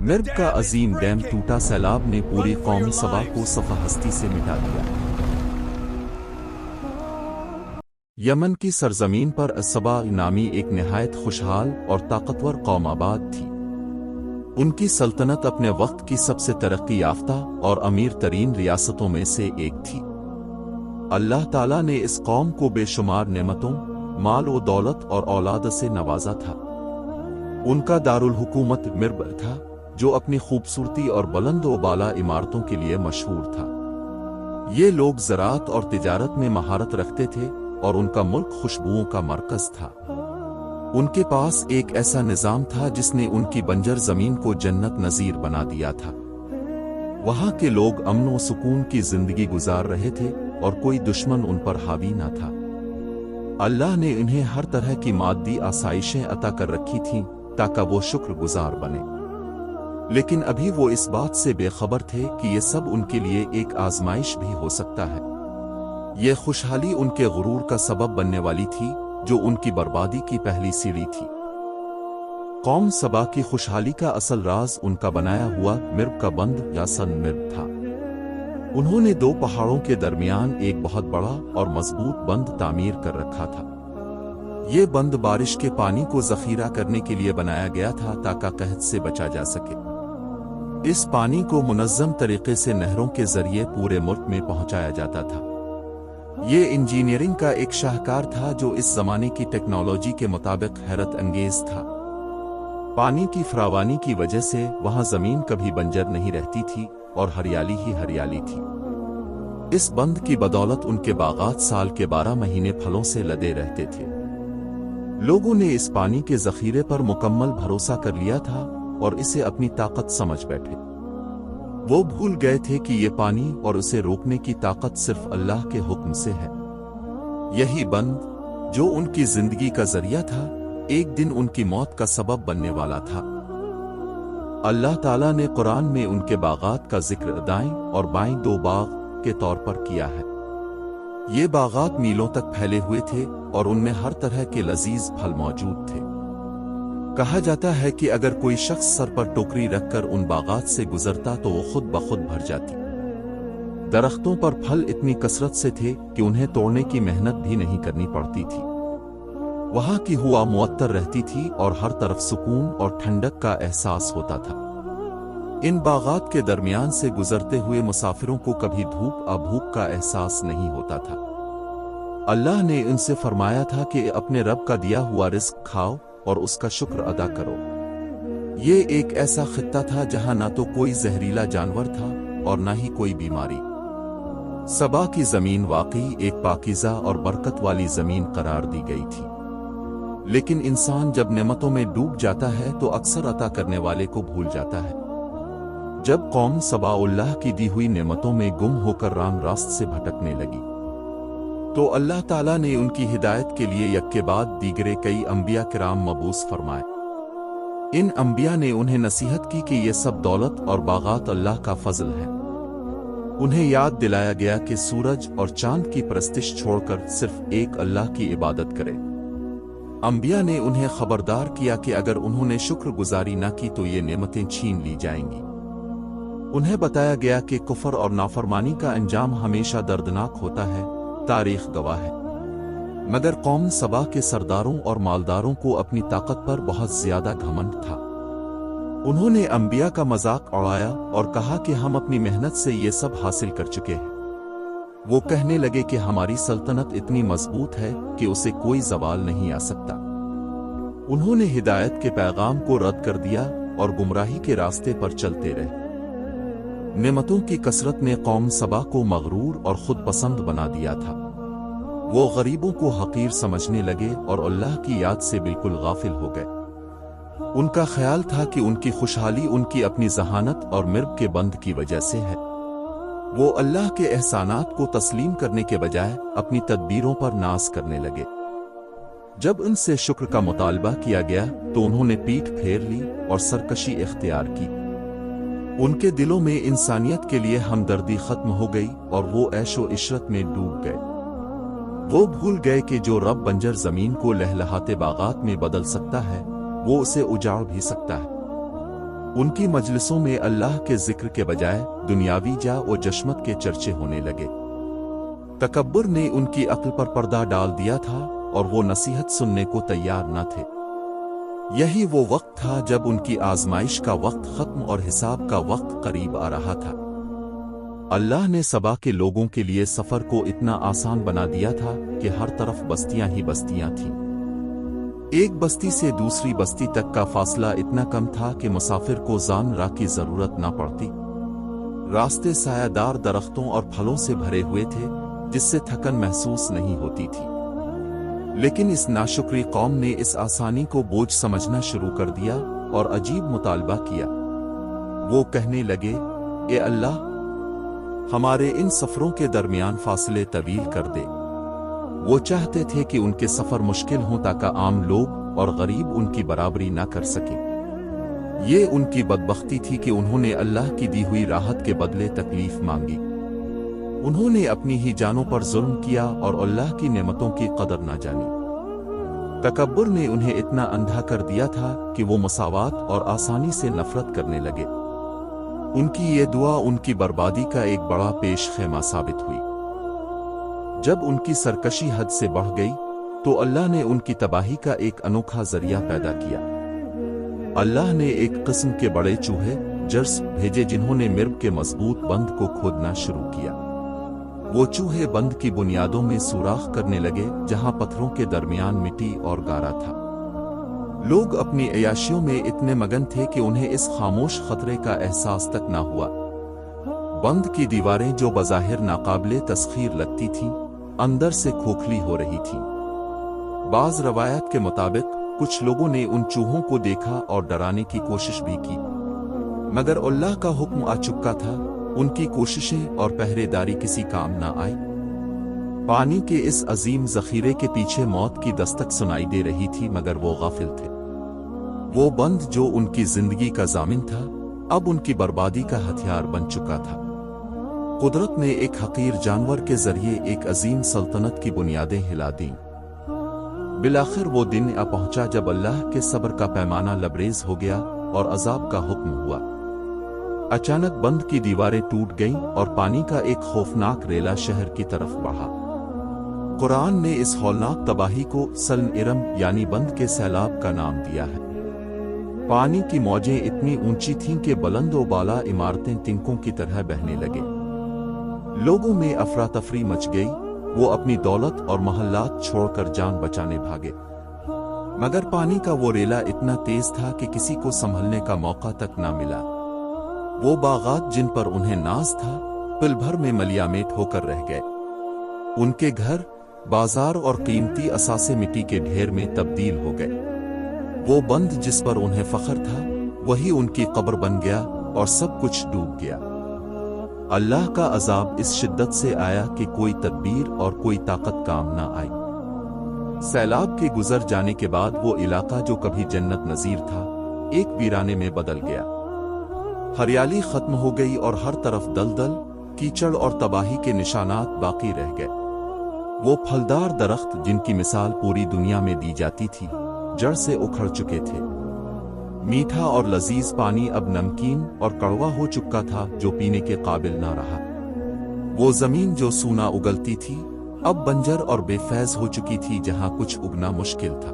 मिर्ब का अजीम डैम टूटा। सैलाब ने पूरी कौम सबा को सफ़ा हस्ती से मिटा दिया। यमन की सरजमीन पर सबा नामी एक निहायत खुशहाल और ताकतवर कौम आबाद थी। उनकी सल्तनत अपने वक्त की सबसे तरक्की याफ्ता और अमीर तरीन रियासतों में से एक थी। अल्लाह ताला ने इस कौम को बेशुमार नेमतों, माल व दौलत और औलाद से नवाजा था। उनका दारुल हुकूमत मिर्ब था, जो अपनी खूबसूरती और बुलंद व बाला इमारतों के लिए मशहूर था। ये लोग ज़राअत और तिजारत में महारत रखते थे और उनका मुल्क खुशबुओं का मरकज था। उनके पास एक ऐसा निज़ाम था जिसने उनकी बंजर ज़मीन को जन्नत नज़ीर बना दिया था। वहाँ के लोग अमन व सुकून की जिंदगी गुजार रहे थे और कोई दुश्मन उन पर हावी न था। अल्लाह ने इन्हें हर तरह की मादी आसाइशें अता कर रखी थीं ताकि वो शुक्रगुजार बने, लेकिन अभी वो इस बात से बेखबर थे कि ये सब उनके लिए एक आजमाइश भी हो सकता है। ये खुशहाली उनके गुरूर का सबब बनने वाली थी, जो उनकी बर्बादी की पहली सीढ़ी थी। कौम सबा की खुशहाली का असल राज उनका बनाया हुआ मिर्ब का बंद या सन मिर्ब था। उन्होंने दो पहाड़ों के दरमियान एक बहुत बड़ा और मजबूत बंद तामीर कर रखा था। ये बंद बारिश के पानी को जखीरा करने के लिए बनाया गया था ताकि कहत से बचा जा सके। इस पानी को मुनज़्ज़म तरीके से नहरों के जरिए पूरे मुल्क में पहुंचाया जाता था। ये इंजीनियरिंग का एक शाहकार था जो इस जमाने की टेक्नोलॉजी के मुताबिक हैरत अंगेज था। पानी की फरावानी की वजह से वहां जमीन कभी बंजर नहीं रहती थी और हरियाली ही हरियाली थी। इस बंद की बदौलत उनके बागात साल के 12 महीने फलों से लदे रहते थे। लोगों ने इस पानी के जखीरे पर मुकम्मल भरोसा कर लिया था और इसे अपनी ताकत समझ बैठे। वो भूल गए थे कि ये पानी और उसे रोकने की ताकत सिर्फ अल्लाह के हुक्म से है। यही बंद, जो उनकी जिंदगी का जरिया था, एक दिन उनकी मौत का सबब बनने वाला था। अल्लाह ताला ने कुरान में उनके बागात का जिक्र दाएं और बाएं दो बाग के तौर पर किया है। ये बागात मीलों तक फैले हुए थे और उनमें हर तरह के लजीज फल मौजूद थे। कहा जाता है कि अगर कोई शख्स सर पर टोकरी रखकर उन बागात से गुजरता तो वो खुद ब खुद भर जाती। दरख्तों पर फल इतनी कसरत से थे कि उन्हें तोड़ने की मेहनत भी नहीं करनी पड़ती थी। वहां की हवा मुअत्तर रहती थी और हर तरफ सुकून और ठंडक का एहसास होता था। इन बागात के दरमियान से गुजरते हुए मुसाफिरों को कभी धूप या भूख का एहसास नहीं होता था। अल्लाह ने इनसे फरमाया था कि अपने रब का दिया हुआ रिस्क खाओ और उसका शुक्र अदा करो। ये एक ऐसा खित्ता था जहां ना तो कोई जहरीला जानवर था और ना ही कोई बीमारी। सबा की जमीन वाकई एक पाकीज़ा और बरकत वाली जमीन करार दी गई थी। लेकिन इंसान जब नेमतों में डूब जाता है तो अक्सर अता करने वाले को भूल जाता है। जब कौम सबा अल्लाह की दी हुई नेमतों में गुम होकर राम रास्त से भटकने लगी, तो अल्लाह ताला ने उनकी हिदायत के लिए यक्के बाद दीगरे कई अंबिया किराम मबूस फरमाए। इन अंबिया ने उन्हें नसीहत की कि ये सब दौलत और बागात अल्लाह का फजल है। उन्हें याद दिलाया गया कि सूरज और चांद की परस्तिश छोड़कर सिर्फ एक अल्लाह की इबादत करें। अंबिया ने उन्हें खबरदार किया कि अगर उन्होंने शुक्रगुजारी न की तो ये नेमतें छीन ली जाएंगी। उन्हें बताया गया कि कुफर और नाफरमानी का अंजाम हमेशा दर्दनाक होता है, तारीख गवाह है। मगर कौम सबा के सरदारों और मालदारों को अपनी ताकत पर बहुत ज्यादा घमंड था। उन्होंने अंबिया का मजाक उड़ाया और कहा कि हम अपनी मेहनत से ये सब हासिल कर चुके हैं। वो कहने लगे कि हमारी सल्तनत इतनी मजबूत है कि उसे कोई जवाल नहीं आ सकता। उन्होंने हिदायत के पैगाम को रद्द कर दिया और गुमराही के रास्ते पर चलते रहे। नेमतों की कसरत ने कौम सबा को मगरूर और खुद पसंद बना दिया था। वो गरीबों को हकीर समझने लगे और अल्लाह की याद से बिल्कुल गाफिल हो गए। उनका ख्याल था कि उनकी खुशहाली उनकी अपनी जहानत और मिर्ब के बंद की वजह से है। वो अल्लाह के एहसानात को तस्लीम करने के बजाय अपनी तदबीरों पर नाज करने लगे। जब उनसे शुक्र का मुतालबा किया गया तो उन्होंने पीठ फेर ली और सरकशी इख्तियार की। उनके दिलों में इंसानियत के लिए हमदर्दी खत्म हो गई और वो ऐशो इशरत में डूब गए। वो भूल गए कि जो रब बंजर जमीन को लहलहाते बागात में बदल सकता है, वो उसे उजाड़ भी सकता है। उनकी मजलिसों में अल्लाह के जिक्र के बजाय दुनियावी जा और जशमत के चर्चे होने लगे। तकब्बुर ने उनकी अक्ल पर पर्दा डाल दिया था और वो नसीहत सुनने को तैयार न थे। यही वो वक्त था जब उनकी आजमाइश का वक्त खत्म और हिसाब का वक्त करीब आ रहा था। अल्लाह ने सबा के लोगों के लिए सफर को इतना आसान बना दिया था कि हर तरफ बस्तियां ही बस्तियां थीं। एक बस्ती से दूसरी बस्ती तक का फासला इतना कम था कि मुसाफिर को जान रा की जरूरत न पड़ती। रास्ते सायादार दरख्तों और फलों से भरे हुए थे जिससे थकन महसूस नहीं होती थी। लेकिन इस नाशुक्री कौम ने इस आसानी को बोझ समझना शुरू कर दिया और अजीब मुतालबा किया। वो कहने लगे, ए अल्लाह, हमारे इन सफरों के दरमियान फासले तवील कर दे। वो चाहते थे कि उनके सफर मुश्किल हों ताकि आम लोग और गरीब उनकी बराबरी ना कर सकें। ये उनकी बदबख्ती थी कि उन्होंने अल्लाह की दी हुई राहत के बदले तकलीफ मांगी। उन्होंने अपनी ही जानों पर जुल्म किया और अल्लाह की नेमतों की कदर ना जानी। तकब्बुर ने उन्हें इतना अंधा कर दिया था कि वो मसावात और आसानी से नफरत करने लगे। उनकी ये दुआ उनकी बर्बादी का एक बड़ा पेश खेमा साबित हुई। जब उनकी सरकशी हद से बढ़ गई तो अल्लाह ने उनकी तबाही का एक अनोखा जरिया पैदा किया। अल्लाह ने एक किस्म के बड़े चूहे जर्स भेजे जिन्होंने मिर्ब के मजबूत बंद को खोदना शुरू किया। वो चूहे बंद की बुनियादों में सुराख करने लगे जहां पत्थरों के दरमियान मिट्टी और गारा था। लोग अपनी अयाशियों में इतने मगन थे कि उन्हें इस खामोश खतरे का एहसास तक न हुआ। बंद की दीवारें जो बज़ाहिर नाकाबिले तस्खीर लगती थीं, अंदर से खोखली हो रही थीं। बाज रवायत के मुताबिक कुछ लोगों ने उन चूहों को देखा और डराने की कोशिश भी की, मगर अल्लाह का हुक्म आ चुका था। उनकी कोशिशें और पहरेदारी किसी काम न आई। पानी के इस अजीम जखीरे के पीछे मौत की दस्तक सुनाई दे रही थी, मगर वो गाफिल थे। वो बंद जो उनकी जिंदगी का जामिन था अब उनकी बर्बादी का हथियार बन चुका था। कुदरत ने एक हकीर जानवर के जरिए एक अजीम सल्तनत की बुनियादें हिला दीं। बिलाखिर वो दिन आ पहुंचा जब अल्लाह के सब्र का पैमाना लबरेज हो गया और अजाब का हुक्म हुआ। अचानक बंद की दीवारें टूट गईं और पानी का एक खौफनाक रेला शहर की तरफ बढ़ा। कुरान ने इस हौलनाक तबाही को सल्न इरम यानी बंद के सैलाब का नाम दिया है। पानी की मौजें इतनी ऊंची थीं कि बुलंद व बाला इमारतें तिनकों की तरह बहने लगे। लोगों में अफरा तफरी मच गई। वो अपनी दौलत और महल्लात छोड़कर जान बचाने भागे, मगर पानी का वो रेला इतना तेज था कि किसी को संभलने का मौका तक ना मिला। वो बागात जिन पर उन्हें नाज था पल भर में मलियामेट होकर रह गए। उनके घर, बाजार और कीमती असासे मिट्टी के ढेर में तब्दील हो गए। वो बंद जिस पर उन्हें फख्र था वही उनकी कब्र बन गया और सब कुछ डूब गया। अल्लाह का अजाब इस शिद्दत से आया कि कोई तदबीर और कोई ताकत काम ना आई। सैलाब के गुजर जाने के बाद वो इलाका जो कभी जन्नत नजीर था एक वीराने में बदल गया। हरियाली खत्म हो गई और हर तरफ दलदल, कीचड़ और तबाही के निशानात बाकी रह गए। वो फलदार दरख्त जिनकी मिसाल पूरी दुनिया में दी जाती थी जड़ से उखड़ चुके थे। मीठा और लजीज पानी अब नमकीन और कड़वा हो चुका था जो पीने के काबिल ना रहा। वो जमीन जो सूना उगलती थी अब बंजर और बेफैज हो चुकी थी जहां कुछ उगना मुश्किल था।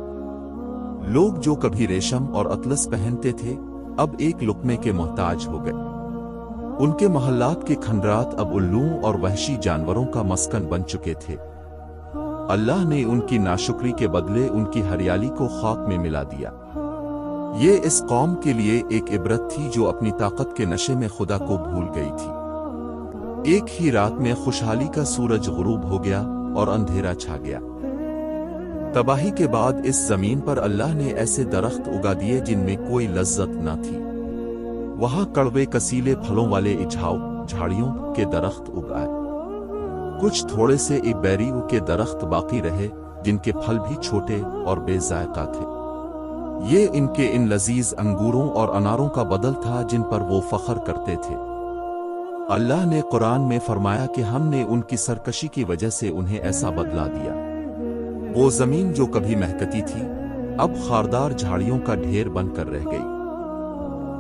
लोग जो कभी रेशम और अतलस पहनते थे अब एक लुक्मे के मोहताज हो गए। उनके मोहल्लात के खंडरात अब उल्लुओं और वहशी जानवरों का मस्कन बन चुके थे। अल्लाह ने उनकी नाशुक्री के बदले उनकी हरियाली को खाक में मिला दिया। ये इस कौम के लिए एक इबरत थी जो अपनी ताकत के नशे में खुदा को भूल गई थी। एक ही रात में खुशहाली का सूरज गुरूब हो गया और अंधेरा छा गया। तबाही के बाद इस जमीन पर अल्लाह ने ऐसे दरख्त उगा दिए जिनमें कोई लज्जत न थी। वहां कड़वे कसीले फलों वाले इछाऊ झाड़ियों के दरख्त उगाए। कुछ थोड़े से इबेरियों के दरख्त बाकी रहे जिनके फल भी छोटे और बेजायका थे। ये इनके इन लजीज अंगूरों और अनारों का बदल था जिन पर वो फख्र करते थे। अल्लाह ने कुरान में फरमाया कि हमने उनकी सरकशी की वजह से उन्हें ऐसा बदला दिया। वो जमीन जो कभी महकती थी अब खारदार झाड़ियों का ढेर बनकर रह गई।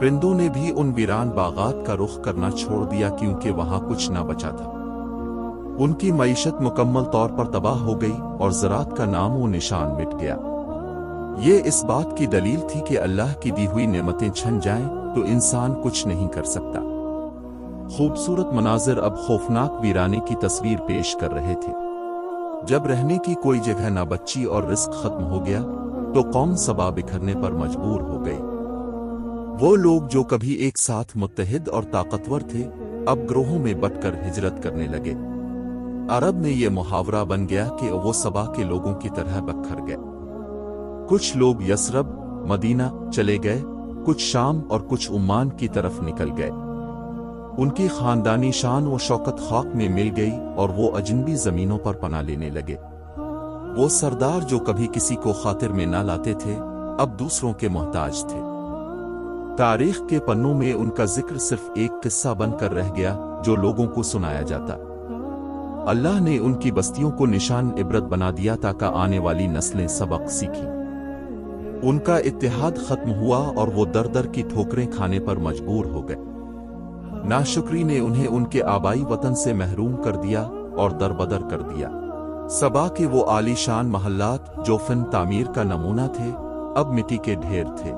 پرندوں نے بھی ان ویران باغات کا رخ کرنا چھوڑ دیا کیونکہ وہاں کچھ نہ بچا تھا۔ ان کی معیشت مکمل طور پر تباہ ہو گئی اور زراعت کا نام و نشان مٹ گیا۔ یہ اس بات کی دلیل تھی کہ اللہ کی دی ہوئی نعمتیں چھن جائیں تو انسان کچھ نہیں کر سکتا۔ خوبصورت مناظر اب خوفناک ویرانے کی تصویر پیش کر رہے تھے۔ جب رہنے کی کوئی جگہ نہ بچی اور رزق ختم ہو گیا تو قوم سبا بکھرنے پر مجبور ہو گئی۔ وہ لوگ جو کبھی ایک ساتھ متحد اور طاقتور تھے اب گروہوں میں بٹ کر ہجرت کرنے لگے۔ عرب میں یہ محاورہ بن گیا کہ وہ سبا کے لوگوں کی طرح بکھر گئے۔ کچھ لوگ یثرب مدینہ چلے گئے، کچھ شام اور کچھ عمان کی طرف نکل گئے۔ ان کی خاندانی شان و شوکت خاک میں مل گئی اور وہ اجنبی زمینوں پر پناہ لینے لگے۔ وہ سردار جو کبھی کسی کو خاطر میں نہ لاتے تھے اب دوسروں کے محتاج تھے۔ تاریخ کے پنوں میں ان کا ذکر صرف ایک قصہ بن کر رہ گیا جو لوگوں کو سنایا جاتا۔ اللہ نے ان کی بستیوں کو نشان عبرت بنا دیا تاکہ آنے والی نسلیں سبق سیکھیں۔ ان کا اتحاد ختم ہوا اور وہ در در کی ٹھوکریں کھانے پر مجبور ہو گئے۔ ناشکری نے انہیں ان کے آبائی وطن سے محروم کر دیا اور دربدر کر دیا۔ سبا کے وہ عالی شان محلات جو فن تعمیر کا نمونہ تھے اب مٹی کے ڈھیر تھے۔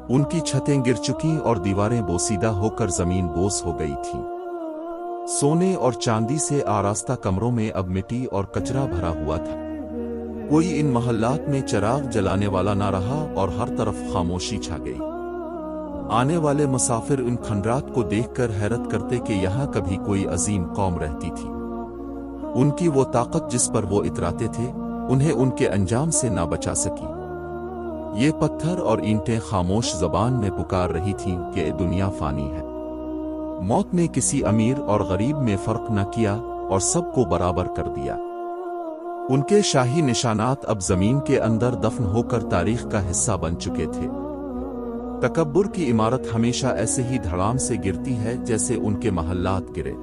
ان کی چھتیں گر چکیں اور دیواریں بوسیدہ ہو کر زمین بوس ہو گئی تھیں۔ سونے اور چاندی سے آراستہ کمروں میں اب مٹی اور کچرا بھرا ہوا تھا۔ کوئی ان محلات میں چراغ جلانے والا نہ رہا اور ہر طرف خاموشی چھا گئی۔ آنے والے مسافر ان کھنڈرات کو دیکھ کر حیرت کرتے کہ یہاں کبھی کوئی عظیم قوم رہتی تھی۔ ان کی وہ طاقت جس پر وہ اتراتے تھے انہیں ان کے انجام سے نہ بچا سکی۔ یہ پتھر اور اینٹیں خاموش زبان میں پکار رہی تھیں کہ دنیا فانی ہے۔ موت نے کسی امیر اور غریب میں فرق نہ کیا اور سب کو برابر کر دیا۔ ان کے شاہی نشانات اب زمین کے اندر دفن ہو کر تاریخ کا حصہ بن چکے تھے۔ تکبر کی عمارت ہمیشہ ایسے ہی دھڑام سے گرتی ہے جیسے ان کے محلات گرے۔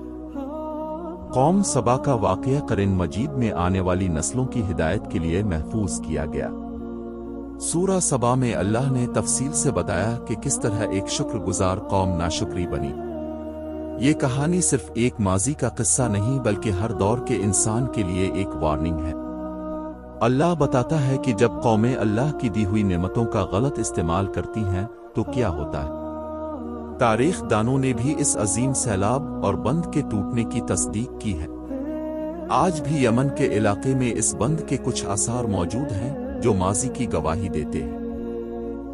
قوم سبا کا واقعہ قرآن مجید میں آنے والی نسلوں کی ہدایت کے لیے محفوظ کیا گیا۔ سورہ سبا میں اللہ نے تفصیل سے بتایا کہ کس طرح ایک شکر گزار قوم ناشکری بنی۔ یہ کہانی صرف ایک ماضی کا قصہ نہیں بلکہ ہر دور کے انسان کے لیے ایک وارننگ ہے۔ اللہ بتاتا ہے کہ جب قومیں اللہ کی دی ہوئی نعمتوں کا غلط استعمال کرتی ہیں تو کیا ہوتا ہے۔ تاریخ دانوں نے بھی اس عظیم سیلاب اور بند کے ٹوٹنے کی تصدیق کی ہے۔ آج بھی یمن کے علاقے میں اس بند کے کچھ آثار موجود ہیں جو ماضی کی گواہی دیتے ہیں۔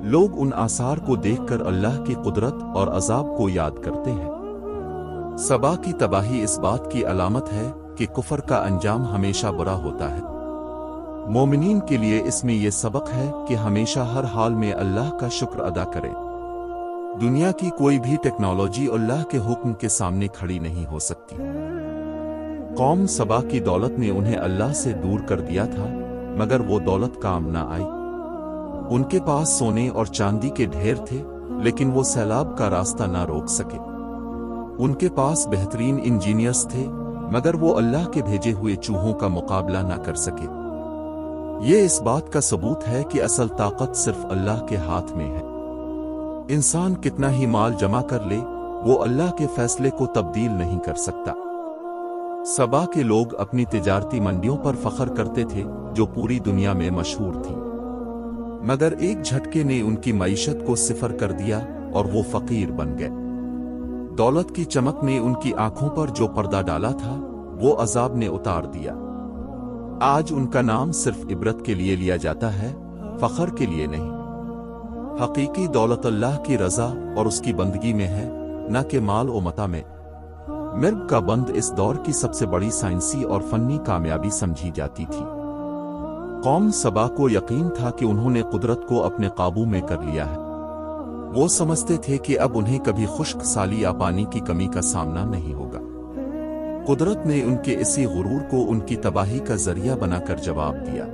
لوگ ان آثار کو دیکھ کر اللہ کی قدرت اور عذاب کو یاد کرتے ہیں۔ سبا کی تباہی اس بات کی علامت ہے کہ کفر کا انجام ہمیشہ برا ہوتا ہے۔ مومنین کے لیے اس میں یہ سبق ہے کہ ہمیشہ ہر حال میں اللہ کا شکر ادا کریں۔ دنیا کی کوئی بھی ٹیکنالوجی اللہ کے حکم کے سامنے کھڑی نہیں ہو سکتی۔ قوم سبا کی دولت نے انہیں اللہ سے دور کر دیا تھا مگر وہ دولت کام نہ آئی۔ ان کے پاس سونے اور چاندی کے ڈھیر تھے لیکن وہ سیلاب کا راستہ نہ روک سکے۔ ان کے پاس بہترین انجینئرز تھے مگر وہ اللہ کے بھیجے ہوئے چوہوں کا مقابلہ نہ کر سکے۔ یہ اس بات کا ثبوت ہے کہ اصل طاقت صرف اللہ کے ہاتھ میں ہے۔ انسان کتنا ہی مال جمع کر لے وہ اللہ کے فیصلے کو تبدیل نہیں کر سکتا۔ سبا کے لوگ اپنی تجارتی منڈیوں پر فخر کرتے تھے جو پوری دنیا میں مشہور تھیں، مگر ایک جھٹکے نے ان کی معیشت کو صفر کر دیا اور وہ فقیر بن گئے۔ دولت کی چمک نے ان کی آنکھوں پر جو پردہ ڈالا تھا وہ عذاب نے اتار دیا۔ آج ان کا نام صرف عبرت کے لیے لیا جاتا ہے، فخر کے لیے نہیں۔ حقیقی دولت اللہ کی رضا اور اس کی بندگی میں ہے، نہ کہ مال و متاع میں۔ مرگ کا بند اس دور کی سب سے بڑی سائنسی اور فنی کامیابی سمجھی جاتی تھی۔ قوم سبا کو یقین تھا کہ انہوں نے قدرت کو اپنے قابو میں کر لیا ہے۔ وہ سمجھتے تھے کہ اب انہیں کبھی خشک سالی یا پانی کی کمی کا سامنا نہیں ہوگا۔ قدرت نے ان کے اسی غرور کو ان کی تباہی کا ذریعہ بنا کر جواب دیا۔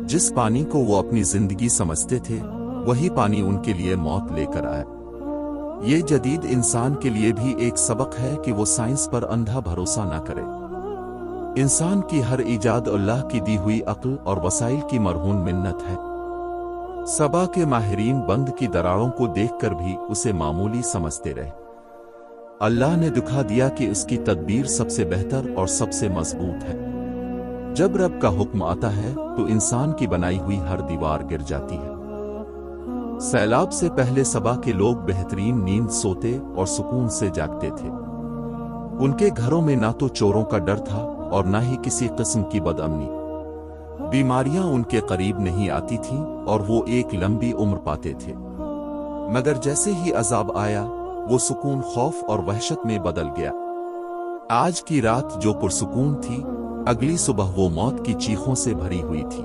جس پانی کو وہ اپنی زندگی سمجھتے تھے وہی پانی ان کے لیے موت لے کر آیا۔ یہ جدید انسان کے لیے بھی ایک سبق ہے کہ وہ سائنس پر اندھا بھروسہ نہ کرے۔ انسان کی ہر ایجاد اللہ کی دی ہوئی عقل اور وسائل کی مرہون منت ہے۔ सबा के माहिरीन बंद की दरारों को देखकर भी उसे मामूली समझते रहे। अल्लाह ने दिखा दिया कि उसकी तदबीर सबसे बेहतर और सबसे मजबूत है। जब रब का हुक्म आता है तो इंसान की बनाई हुई हर दीवार गिर जाती है। सैलाब से पहले सबा के लोग बेहतरीन नींद सोते और सुकून से जागते थे। उनके घरों में ना तो चोरों का डर था और ना ही किसी किस्म की बदअमनी। बीमारियां उनके करीब नहीं आती थीं और वो एक लंबी उम्र पाते थे। मगर जैसे ही अजाब आया वो सुकून खौफ और वहशत में बदल गया। आज की रात जो पुरसुकून थी, अगली सुबह वो मौत की चीखों से भरी हुई थी।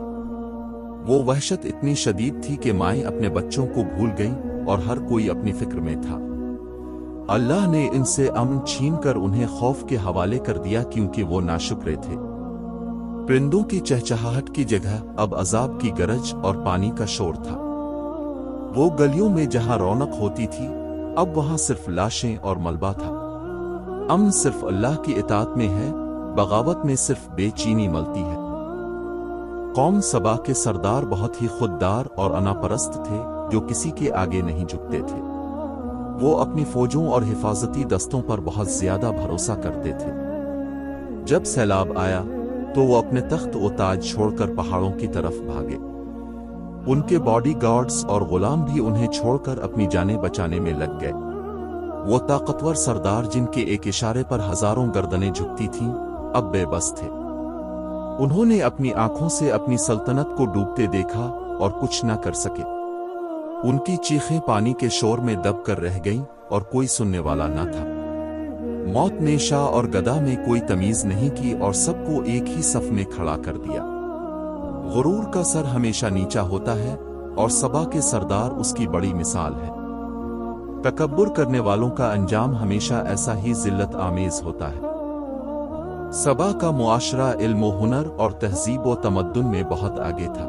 वो वहशत इतनी शदीद थी कि माएं अपने बच्चों को भूल गईं और हर कोई अपनी फिक्र में था। अल्लाह ने इनसे अमन छीनकर उन्हें खौफ के हवाले कर दिया क्योंकि वो नाशुक्रे थे। परिंदों की चहचहाहट की जगह अब अजाब की गरज और पानी का शोर था। वो गलियों में जहां रौनक होती थी अब वहां सिर्फ लाशें और मलबा था। अमन सिर्फ अल्लाह की इताअत में है, बगावत में सिर्फ बेचैनी मलती है। कौम सबा के सरदार बहुत ही खुददार और अनापरस्त थे जो किसी के आगे नहीं झुकते थे। वो अपनी फौजों और हिफाजती दस्तों पर बहुत ज्यादा भरोसा करते थे। जब सैलाब आया तो वो अपने तख्त व ताज छोड़कर पहाड़ों की तरफ भागे। उनके बॉडी गार्ड्स और गुलाम भी उन्हें छोड़कर अपनी जानें बचाने में लग गए। वो ताकतवर सरदार जिनके एक इशारे पर हजारों गर्दनें झुकती थीं, अब बेबस थे। उन्होंने अपनी आंखों से अपनी सल्तनत को डूबते देखा और कुछ न कर सके। उनकी चीखें पानी के शोर में दब कर रह गईं और कोई सुनने वाला न था। मौत ने शाह और गदा में कोई तमीज नहीं की और सबको एक ही सफ में खड़ा कर दिया। गुरूर का सर हमेशा नीचा होता है और सबा के सरदार उसकी बड़ी मिसाल है। तकब्बुर करने वालों का अंजाम हमेशा ऐसा ही जिल्लत आमेज होता है। सबा का मुआशरा इल्म हुनर और तहजीब व तमद्दुन में बहुत आगे था।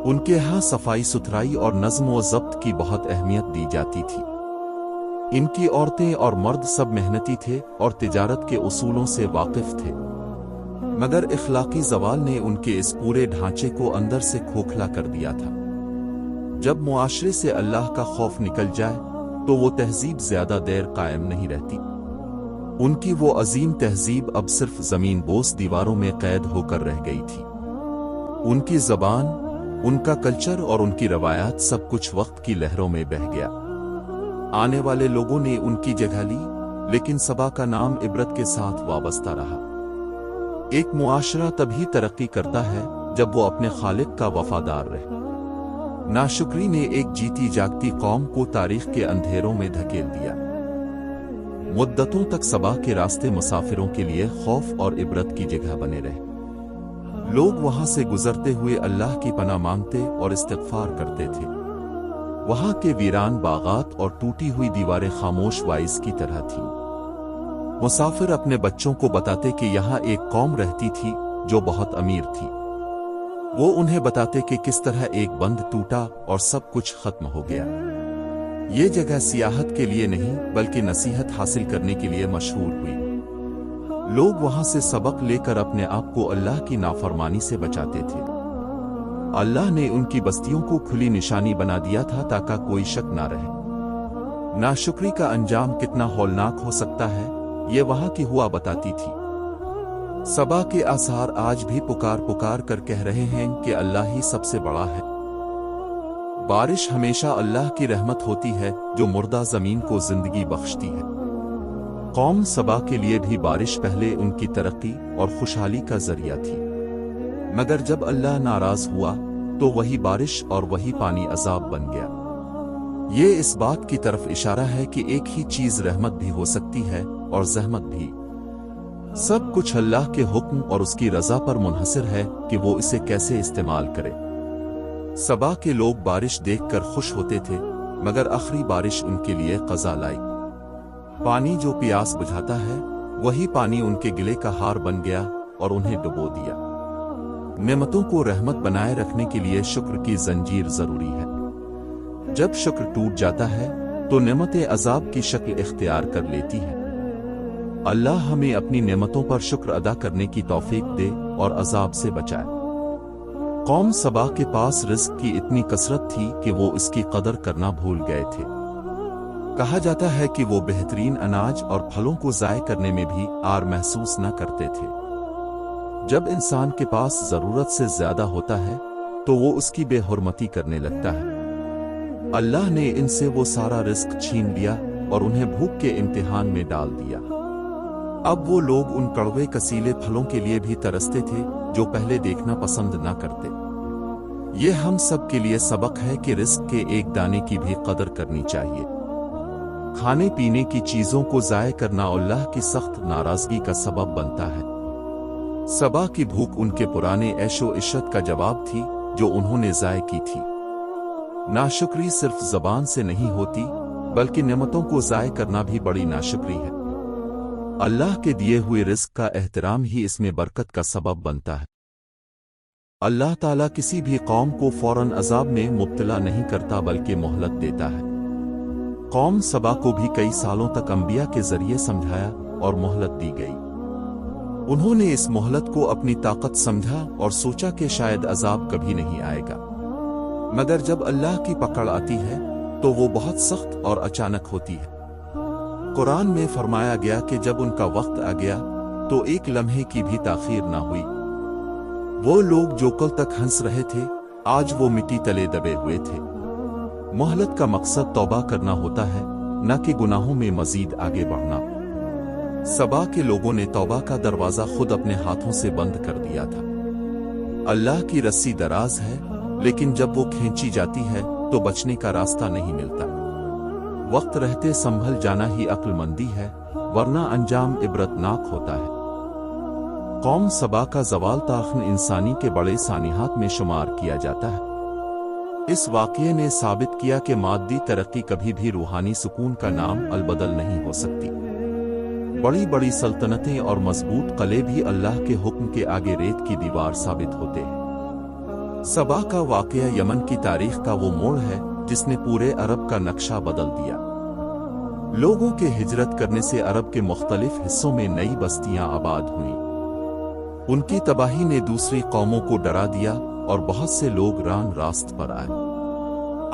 उनके यहाँ सफाई सुथराई और नज़्म व ज़ब्त की बहुत अहमियत दी जाती थी। इनकी औरतें और मर्द सब मेहनती थे और तिजारत के उसूलों से वाकिफ थे। मगर इखलाकी ज़वाल ने उनके इस पूरे ढांचे को अंदर से खोखला कर दिया था। जब मुआशरे से अल्लाह का खौफ निकल जाए तो वो तहजीब ज्यादा देर कायम नहीं रहती। उनकी वो अजीम तहजीब अब सिर्फ जमीन बोस दीवारों में कैद होकर रह गई थी। उनकी जबान, उनका कल्चर और उनकी रवायात सब कुछ वक्त की लहरों में बह गया। आने वाले लोगों ने उनकी जगह ली, लेकिन सबा का नाम इबरत के साथ वाबस्ता रहा। एक मुआशरा तभी तरक्की करता है जब वो अपने खालिक का वफादार रहे। नाशुक्री ने एक जीती जागती कौम को तारीख के अंधेरों में धकेल दिया। मुद्दतों तक सबा के रास्ते मुसाफिरों के लिए खौफ और इबरत की जगह बने रहे। लोग वहां से गुजरते हुए अल्लाह की पनाह मांगते और इस्तिग़फ़ार करते थे। वहां के वीरान बागात और टूटी हुई दीवारें खामोश वाइस की तरह थीं। मुसाफिर अपने बच्चों को बताते कि यहाँ एक कौम रहती थी जो बहुत अमीर थी। वो उन्हें बताते कि किस तरह एक बंध टूटा और सब कुछ खत्म हो गया। ये जगह सियाहत के लिए नहीं बल्कि नसीहत हासिल करने के लिए मशहूर हुई। लोग वहां से सबक लेकर अपने आप को अल्लाह की नाफरमानी से बचाते थे। अल्लाह ने उनकी बस्तियों को खुली निशानी बना दिया था ताकि कोई शक ना रहे। नाशुक्री का अंजाम कितना हौलनाक हो सकता है ये वहां की हुआ बताती थी। सबा के आसार आज भी पुकार पुकार कर कह रहे हैं कि अल्लाह ही सबसे बड़ा है। बारिश हमेशा अल्लाह की रहमत होती है जो मुर्दा जमीन को जिंदगी बख्शती है। कौम सबा के लिए भी बारिश पहले उनकी तरक्की और खुशहाली का जरिया थी, मगर जब अल्लाह नाराज हुआ तो वही बारिश और वही पानी अजाब बन गया। ये इस बात की तरफ इशारा है कि एक ही चीज रहमत भी हो सकती है और जहमत भी। सब कुछ अल्लाह के हुक्म और उसकी रजा पर मुनहसर है कि वो इसे कैसे इस्तेमाल करे। सबा के लोग बारिश देखकर खुश होते थे, मगर आखिरी बारिश उनके लिए क़ज़ा लाई। पानी जो प्यास बुझाता है वही पानी उनके गिले का हार बन गया और उन्हें डुबो दिया। नेमतों को रहमत बनाए रखने के लिए शुक्र की जंजीर जरूरी है। जब शुक्र टूट जाता है तो नेमतें अजाब की शक्ल इख्तियार कर लेती है। अल्लाह हमें अपनी नेमतों पर शुक्र अदा करने की तौफीक दे और अजाब से बचाए। कौम सबा के पास रिस्क की इतनी कसरत थी कि वो इसकी कदर करना भूल गए थे। कहा जाता है कि वो बेहतरीन अनाज और फलों को ज़ाय करने में भी आर महसूस न करते थे। जब इंसान के पास ज़रूरत से ज़्यादा होता है तो वो उसकी बेहुरमती करने लगता है। अल्लाह ने इनसे वो सारा रिस्क छीन लिया और उन्हें भूख के इम्तिहान में डाल दिया। अब वो लोग उन कड़वे कसीले फलों के लिए भी तरसते थे जो पहले देखना पसंद न करते। ये हम सब के लिए सबक है कि रिस्क के एक दाने की भी कदर करनी चाहिए। खाने पीने की चीजों को ज़ाय करना अल्लाह की सख्त नाराजगी का सबब बनता है। सबा की भूख उनके पुराने ऐशो इश्रत का जवाब थी जो उन्होंने ज़ाय की थी। नाशुक्री सिर्फ ज़बान से नहीं होती बल्कि नेमतों को ज़ाय करना भी बड़ी नाशुक्री है। अल्लाह के दिए हुए रिस्क का एहतराम ही इसमें बरकत का सबब बनता है। अल्लाह ताला किसी भी कौम को फौरन अजाब में मुब्तला नहीं करता बल्कि मोहलत देता है। कौम सबा को भी कई सालों तक अंबिया के जरिए समझाया और मोहलत दी गई। उन्होंने इस मोहलत को अपनी ताकत समझा और सोचा कि शायद अजाब कभी नहीं आएगा, मगर जब अल्लाह की पकड़ आती है तो वो बहुत सख्त और अचानक होती है। कुरान में फरमाया गया कि जब उनका वक्त आ गया तो एक लम्हे की भी ताखीर ना हुई। वो लोग जो कल तक हंस रहे थे आज वो मिट्टी तले दबे हुए थे। मोहलत का मकसद तौबा करना होता है, न कि गुनाहों में मजीद आगे बढ़ना। सबा के लोगों ने तौबा का दरवाजा खुद अपने हाथों से बंद कर दिया था। अल्लाह की रस्सी दराज है लेकिन जब वो खींची जाती है तो बचने का रास्ता नहीं मिलता। वक्त रहते संभल जाना ही अक्लमंदी है, वरना अंजाम इबरतनाक होता है। कौम सबा का ज़वाल ताख़न इंसानी के बड़े सानिहात में शुमार किया जाता है। इस वाक़ये ने साबित किया कि मादी तरक्की कभी भी रूहानी सुकून का नाम अलबदल नहीं हो सकती। बड़ी बड़ी सल्तनतें और मजबूत कले भी अल्लाह के हुक्म के आगे रेत की दीवार साबित होते हैं। सबा का वाक़या यमन की तारीख का वो मोड़ है जिसने पूरे अरब का नक्शा बदल दिया। लोगों के हिजरत करने से अरब के मुख्तलिफ हिस्सों में नई बस्तियां आबाद हुईं। उनकी तबाही ने दूसरी कौमों को डरा दिया और बहुत से लोग रान रास्त पर आए।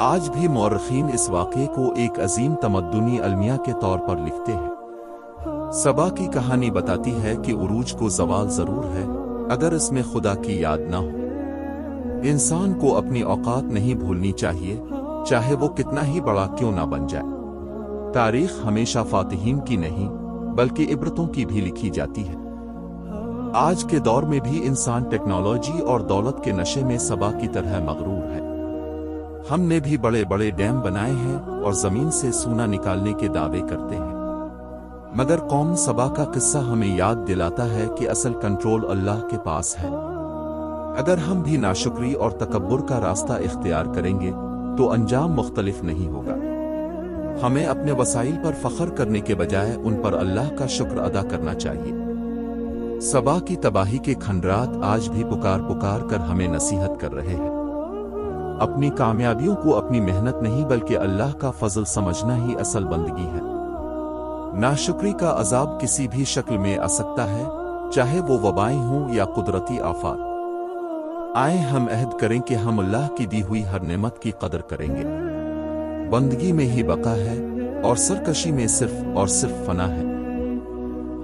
आज भी मौरखीन इस वाक़ये को एक अजीम तमद्दुनी अलमिया के तौर पर लिखते हैं। सबा की कहानी बताती है कि उरूज को ज़वाल ज़रूर है अगर इसमें खुदा की याद ना हो। इंसान को अपनी औकात नहीं भूलनी चाहिए, चाहे वो कितना ही बड़ा क्यों ना बन जाए। तारीख हमेशा फातिहीन की नहीं बल्कि इबरतों की भी लिखी जाती है। आज के दौर में भी इंसान टेक्नोलॉजी और दौलत के नशे में सबा की तरह मगरूर है। हमने भी बड़े बड़े डैम बनाए हैं और जमीन से सोना निकालने के दावे करते हैं, मगर कौम सबा का किस्सा हमें याद दिलाता है कि असल कंट्रोल अल्लाह के पास है। अगर हम भी नाशुक्री और तकब्बुर का रास्ता इख्तियार करेंगे तो अंजाम मुख्तलिफ नहीं होगा। हमें अपने वसाइल पर फख्र करने के बजाय उन पर अल्लाह का शुक्र अदा करना चाहिए। सबा की तबाही के खंडरात आज भी पुकार पुकार कर हमें नसीहत कर रहे हैं। अपनी कामयाबियों को अपनी मेहनत नहीं बल्कि अल्लाह का फजल समझना ही असल बंदगी है। नाशुक्री का अजाब किसी भी शक्ल में आ सकता है, चाहे वो वबाएं हों या कुदरती आफात। आए हम अहद करें कि हम अल्लाह की दी हुई हर नेमत की कदर करेंगे। बंदगी में ही बका है और सरकशी में सिर्फ और सिर्फ फना है।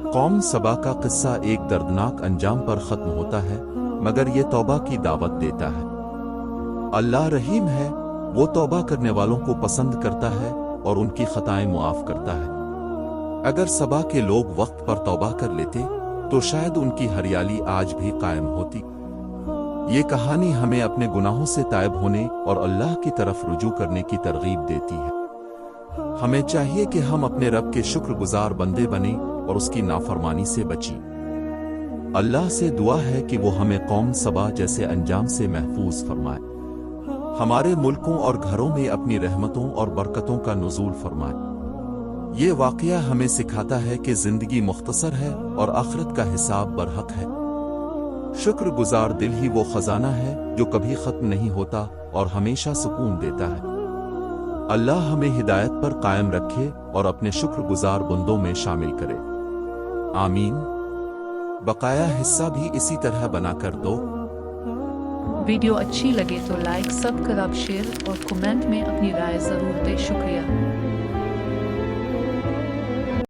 कौम सबा का किस्सा एक दर्दनाक अंजाम पर खत्म होता है, मगर ये तौबा की दावत देता है। अल्लाह रहीम है, वो तौबा करने वालों को पसंद करता है और उनकी खताएं मुआफ करता है। अगर सबा के लोग वक्त पर तौबा कर लेते तो शायद उनकी हरियाली आज भी कायम होती। ये कहानी हमें अपने गुनाहों से तायब होने और अल्लाह की तरफ रुजू करने की तरगीब देती है। हमें चाहिए कि हम अपने रब के शुक्रगुजार बंदे बने और उसकी नाफरमानी से बचें। अल्लाह से दुआ है कि वो हमें कौम सबा जैसे अंजाम से महफूज फरमाए। हमारे मुल्कों और घरों में अपनी रहमतों और बरकतों का नुज़ूल फरमाए। ये वाक़या हमें सिखाता है कि जिंदगी मुख्तसर है और आखिरत का हिसाब बरहक है। शुक्रगुजार दिल ही वो खजाना है जो कभी खत्म नहीं होता और हमेशा सुकून देता है। अल्लाह हमें हिदायत पर कायम रखे और अपने शुक्रगुजार बंदों में शामिल करे। आमीन। बकाया हिस्सा भी इसी तरह बनाकर दो। ویڈیو اچھی لگے تو لائک سبسکرائب شیئر اور کمنٹ میں اپنی رائے ضرور دیں. شکریہ.